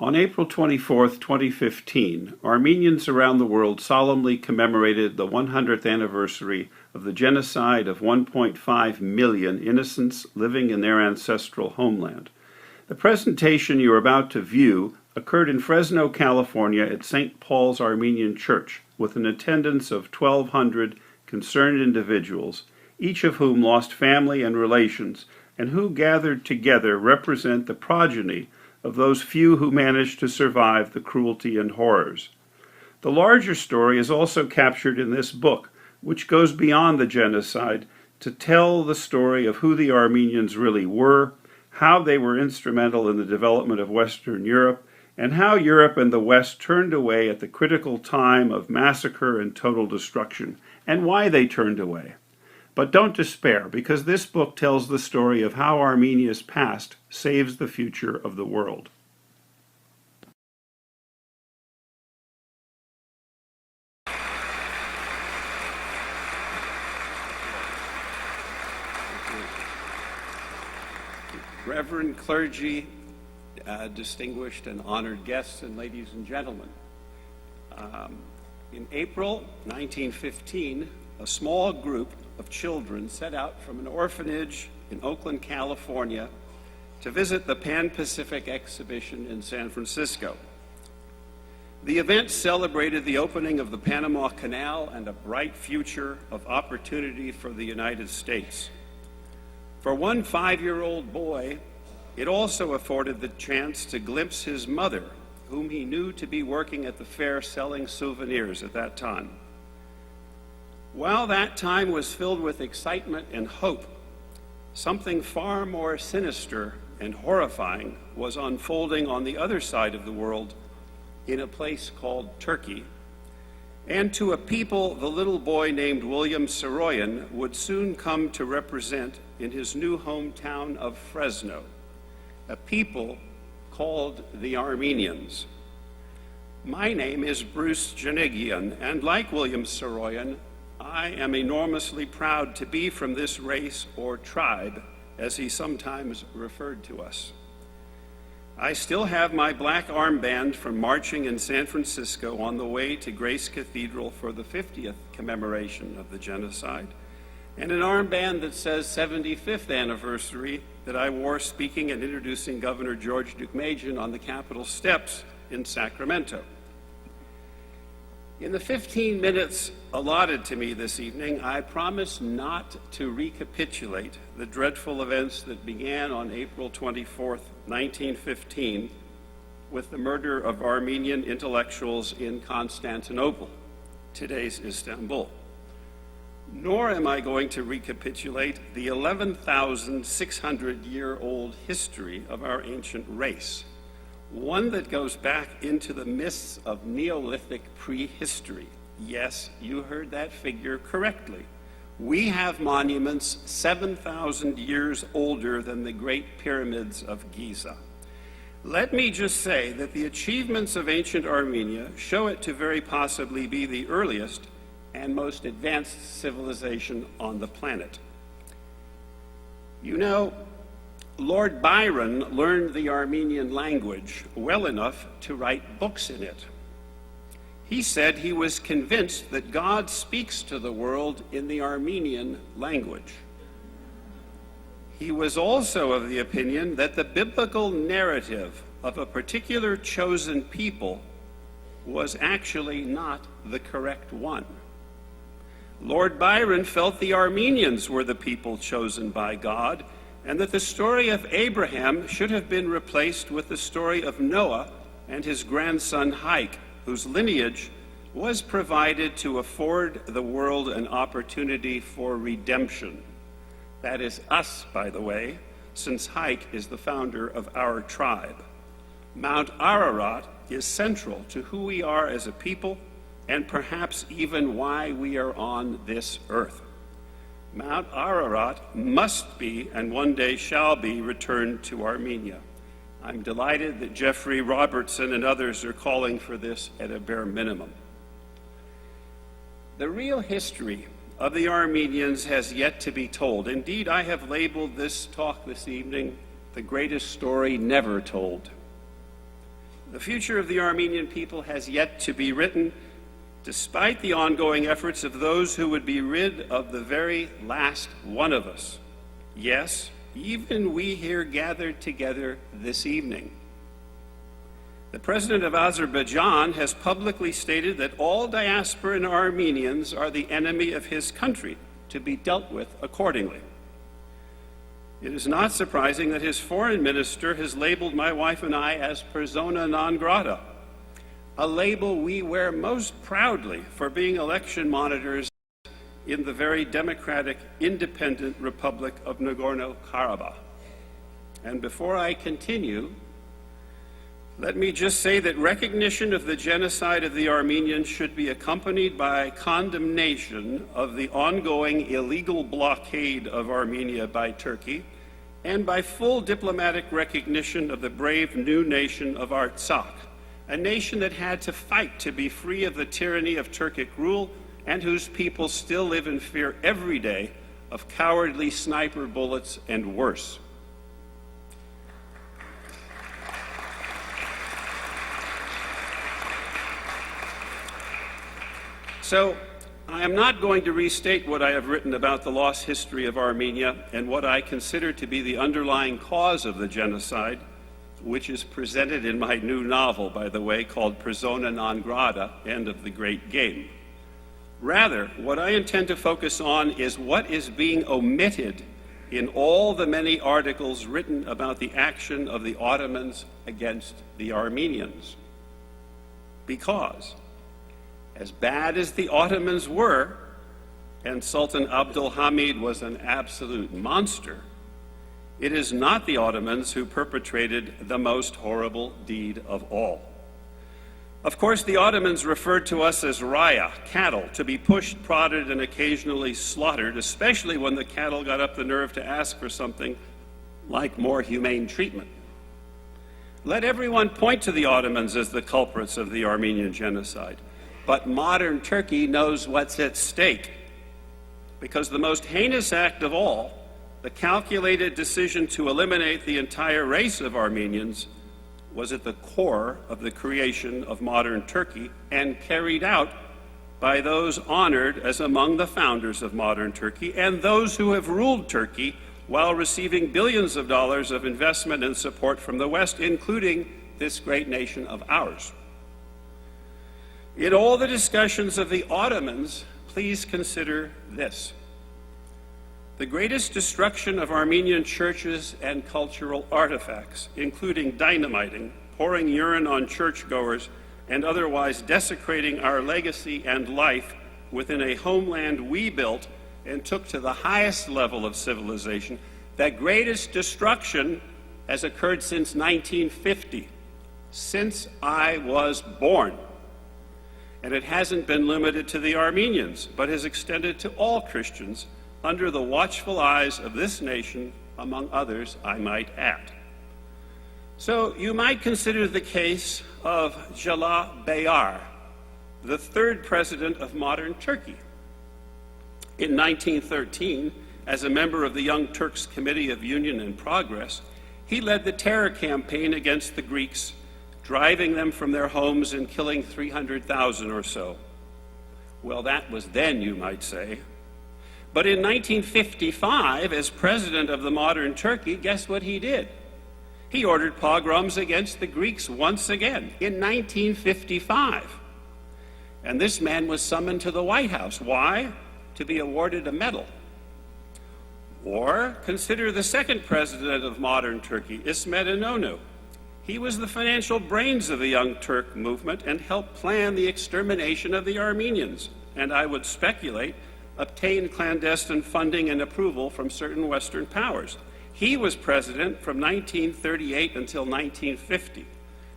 On April 24, 2015, Armenians around the world solemnly commemorated the 100th anniversary of the genocide of 1.5 million innocents living in their ancestral homeland. The presentation you are about to view occurred in Fresno, California at St. Paul's Armenian Church with an attendance of 1,200 concerned individuals, each of whom lost family and relations, and who gathered together represent the progeny of those few who managed to survive the cruelty and horrors. The larger story is also captured in this book, which goes beyond the genocide to tell the story of who the Armenians really were, how they were instrumental in the development of Western Europe, and how Europe and the West turned away at the critical time of massacre and total destruction, and why they turned away. But don't despair, because this book tells the story of how Armenia's past saves the future of the world. Reverend clergy, distinguished and honored guests, and ladies and gentlemen. In April 1915, a small group of children set out from an orphanage in Oakland, California, to visit the Pan-Pacific Exhibition in San Francisco. The event celebrated the opening of the Panama Canal and a bright future of opportunity for the United States. For one 5-year-old boy, it also afforded the chance to glimpse his mother, whom he knew to be working at the fair selling souvenirs at that time. While that time was filled with excitement and hope, something far more sinister and horrifying was unfolding on the other side of the world in a place called Turkey, and to a people the little boy named William Saroyan would soon come to represent in his new hometown of Fresno, a people called the Armenians. My name is Bruce Janigian, and like William Saroyan, I am enormously proud to be from this race or tribe, as he sometimes referred to us. I still have my black armband from marching in San Francisco on the way to Grace Cathedral for the 50th commemoration of the genocide, and an armband that says 75th anniversary that I wore speaking and introducing Governor George Deukmejian on the Capitol steps in Sacramento. In the 15 minutes allotted to me this evening, I promise not to recapitulate the dreadful events that began on April 24th, 1915, with the murder of Armenian intellectuals in Constantinople, today's Istanbul. Nor am I going to recapitulate the 11,600-year-old history of our ancient race, one that goes back into the mists of Neolithic prehistory. Yes, you heard that figure correctly. We have monuments 7,000 years older than the Great Pyramids of Giza. Let me just say that the achievements of ancient Armenia show it to very possibly be the earliest and most advanced civilization on the planet. You know, Lord Byron learned the Armenian language well enough to write books in it. He said he was convinced that God speaks to the world in the Armenian language. He was also of the opinion that the biblical narrative of a particular chosen people was actually not the correct one. Lord Byron felt the Armenians were the people chosen by God, and that the story of Abraham should have been replaced with the story of Noah and his grandson Haik, whose lineage was provided to afford the world an opportunity for redemption. That is us, by the way, since Haik is the founder of our tribe. Mount Ararat is central to who we are as a people, and perhaps even why we are on this earth. Mount Ararat must be, and one day shall be, returned to Armenia. I'm delighted that Jeffrey Robertson and others are calling for this at a bare minimum. The real history of the Armenians has yet to be told. Indeed, I have labeled this talk this evening, "The Greatest Story Never Told." The future of the Armenian people has yet to be written, despite the ongoing efforts of those who would be rid of the very last one of us. Yes, even we here gathered together this evening. The president of Azerbaijan has publicly stated that all diasporan Armenians are the enemy of his country, to be dealt with accordingly. It is not surprising that his foreign minister has labeled my wife and I as persona non grata, a label we wear most proudly for being election monitors in the very democratic, independent Republic of Nagorno-Karabakh. And before I continue, let me just say that recognition of the genocide of the Armenians should be accompanied by condemnation of the ongoing illegal blockade of Armenia by Turkey and by full diplomatic recognition of the brave new nation of Artsakh, a nation that had to fight to be free of the tyranny of Turkic rule and whose people still live in fear every day of cowardly sniper bullets and worse. So, I am not going to restate what I have written about the lost history of Armenia and what I consider to be the underlying cause of the genocide, which is presented in my new novel, by the way, called Persona non grata, End of the Great Game. Rather, what I intend to focus on is what is being omitted in all the many articles written about the action of the Ottomans against the Armenians. Because, as bad as the Ottomans were, and Sultan Abdul Hamid was an absolute monster, it is not the Ottomans who perpetrated the most horrible deed of all. Of course, the Ottomans referred to us as raya, cattle, to be pushed, prodded, and occasionally slaughtered, especially when the cattle got up the nerve to ask for something like more humane treatment. Let everyone point to the Ottomans as the culprits of the Armenian genocide. But modern Turkey knows what's at stake, because the most heinous act of all, the calculated decision to eliminate the entire race of Armenians, was at the core of the creation of modern Turkey and carried out by those honored as among the founders of modern Turkey and those who have ruled Turkey while receiving billions of dollars of investment and support from the West, including this great nation of ours. In all the discussions of the Ottomans, please consider this. The greatest destruction of Armenian churches and cultural artifacts, including dynamiting, pouring urine on churchgoers, and otherwise desecrating our legacy and life within a homeland we built and took to the highest level of civilization, that greatest destruction has occurred since 1950, since I was born. And it hasn't been limited to the Armenians, but has extended to all Christians under the watchful eyes of this nation, among others, I might add. So you might consider the case of Jalal Bayar, the third president of modern Turkey. In 1913, as a member of the Young Turks Committee of Union and Progress, he led the terror campaign against the Greeks, driving them from their homes and killing 300,000 or so. Well, that was then, you might say. But in 1955, as president of the modern Turkey, guess what he did? He ordered pogroms against the Greeks once again in 1955. And this man was summoned to the White House. Why? To be awarded a medal. Or consider the second president of modern Turkey, İsmet İnönü. He was the financial brains of the Young Turk movement and helped plan the extermination of the Armenians, and I would speculate, obtained clandestine funding and approval from certain Western powers. He was president from 1938 until 1950.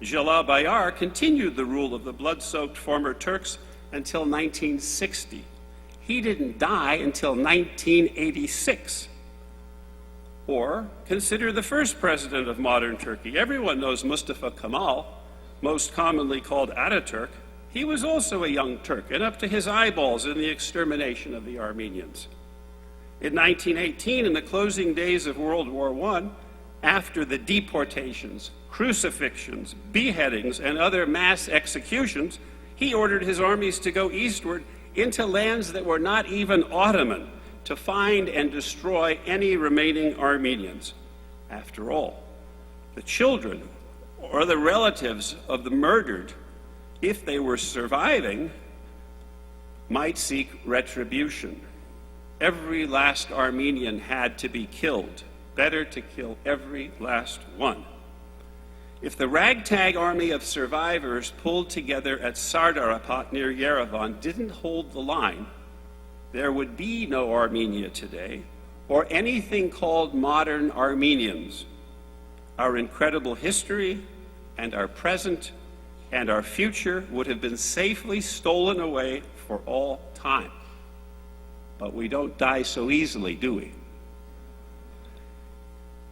Jalal Bayar continued the rule of the blood-soaked former Turks until 1960. He didn't die until 1986. Or consider the first president of modern Turkey. Everyone knows Mustafa Kemal, most commonly called Ataturk. He was also a young Turk and up to his eyeballs in the extermination of the Armenians. In 1918, in the closing days of World War I, after the deportations, crucifixions, beheadings, and other mass executions, he ordered his armies to go eastward into lands that were not even Ottoman to find and destroy any remaining Armenians. After all, the children or the relatives of the murdered, if they were surviving, might seek retribution. Every last Armenian had to be killed. Better to kill every last one. If the ragtag army of survivors pulled together at Sardarapat near Yerevan didn't hold the line, there would be no Armenia today, or anything called modern Armenians. Our incredible history and our present and our future would have been safely stolen away for all time. But we don't die so easily, do we?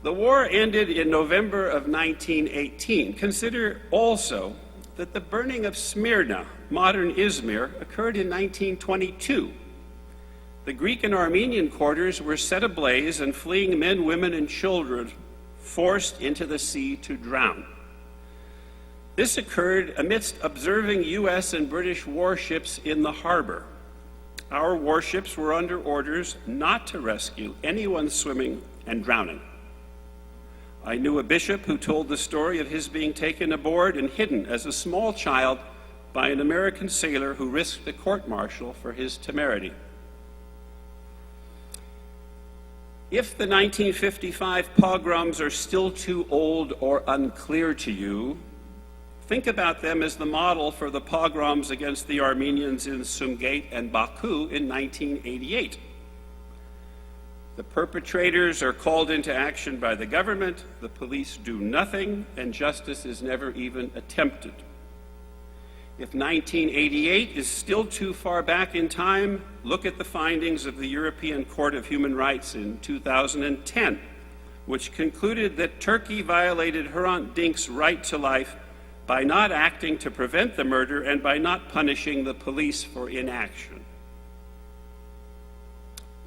The war ended in November of 1918. Consider also that the burning of Smyrna, modern Izmir, occurred in 1922. The Greek and Armenian quarters were set ablaze and fleeing men, women, and children forced into the sea to drown. This occurred amidst observing U.S. and British warships in the harbor. Our warships were under orders not to rescue anyone swimming and drowning. I knew a bishop who told the story of his being taken aboard and hidden as a small child by an American sailor who risked a court-martial for his temerity. If the 1955 pogroms are still too old or unclear to you, think about them as the model for the pogroms against the Armenians in Sumgait and Baku in 1988. The perpetrators are called into action by the government, the police do nothing, and justice is never even attempted. If 1988 is still too far back in time, look at the findings of the European Court of Human Rights in 2010, which concluded that Turkey violated Hrant Dink's right to life by not acting to prevent the murder and by not punishing the police for inaction.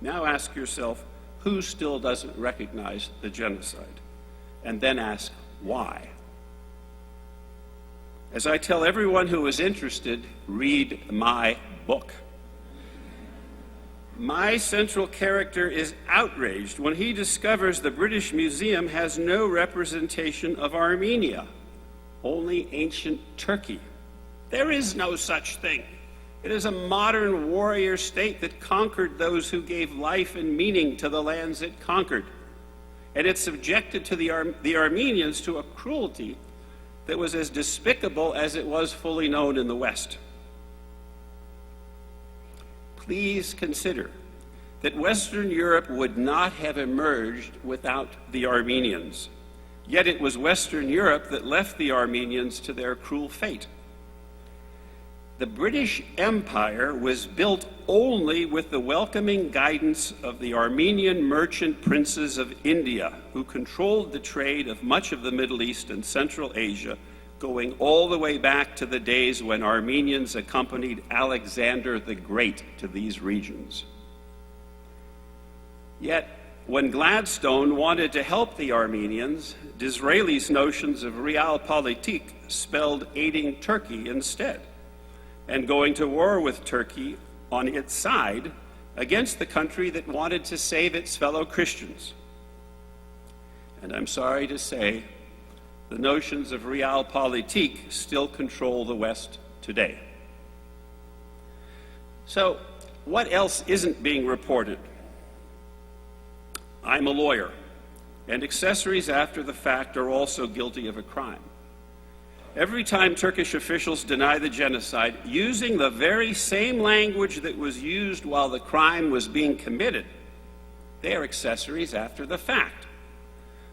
Now ask yourself, who still doesn't recognize the genocide? And then ask, why? As I tell everyone who is interested, read my book. My central character is outraged when he discovers the British Museum has no representation of Armenia, only ancient Turkey. There is no such thing. It is a modern warrior state that conquered those who gave life and meaning to the lands it conquered. And it subjected to the Armenians to a cruelty that was as despicable as it was fully known in the West. Please consider that Western Europe would not have emerged without the Armenians. Yet it was Western Europe that left the Armenians to their cruel fate. The British Empire was built only with the welcoming guidance of the Armenian merchant princes of India, who controlled the trade of much of the Middle East and Central Asia, going all the way back to the days when Armenians accompanied Alexander the Great to these regions. Yet, when Gladstone wanted to help the Armenians, Disraeli's notions of realpolitik spelled aiding Turkey instead, and going to war with Turkey on its side against the country that wanted to save its fellow Christians. And I'm sorry to say, the notions of realpolitik still control the West today. So, what else isn't being reported? I'm a lawyer, and accessories after the fact are also guilty of a crime. Every time Turkish officials deny the genocide, using the very same language that was used while the crime was being committed, they are accessories after the fact.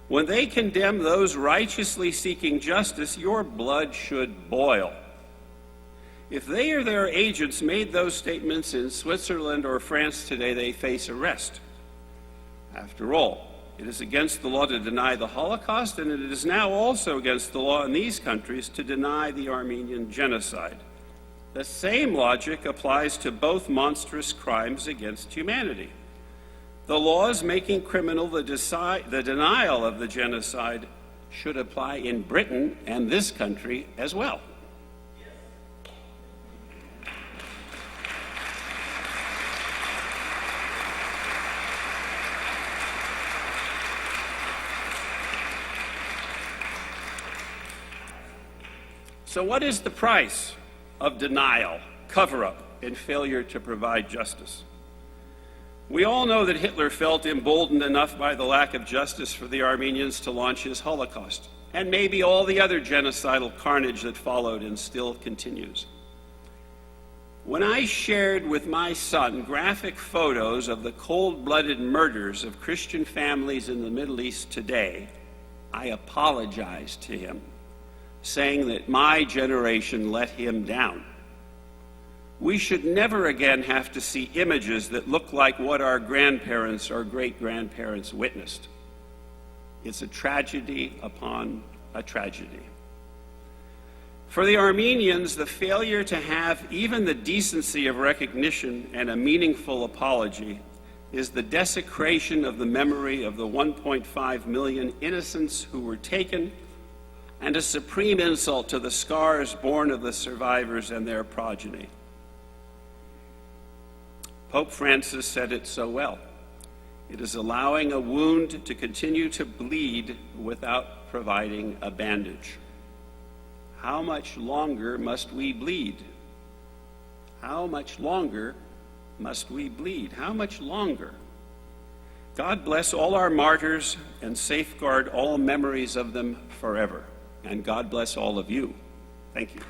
When they condemn those righteously seeking justice, your blood should boil. If they or their agents made those statements in Switzerland or France today, they face arrest. After all, it is against the law to deny the Holocaust, and it is now also against the law in these countries to deny the Armenian genocide. The same logic applies to both monstrous crimes against humanity. The laws making criminal the denial of the genocide should apply in Britain and this country as well. So what is the price of denial, cover-up, and failure to provide justice? We all know that Hitler felt emboldened enough by the lack of justice for the Armenians to launch his Holocaust, and maybe all the other genocidal carnage that followed and still continues. When I shared with my son graphic photos of the cold-blooded murders of Christian families in the Middle East today, I apologized to him, saying that my generation let him down. We should never again have to see images that look like what our grandparents or great-grandparents witnessed. It's a tragedy upon a tragedy. For the Armenians, the failure to have even the decency of recognition and a meaningful apology is the desecration of the memory of the 1.5 million innocents who were taken, and a supreme insult to the scars born of the survivors and their progeny. Pope Francis said it so well. It is allowing a wound to continue to bleed without providing a bandage. How much longer must we bleed? How much longer must we bleed? How much longer? God bless all our martyrs and safeguard all memories of them forever. And God bless all of you. Thank you.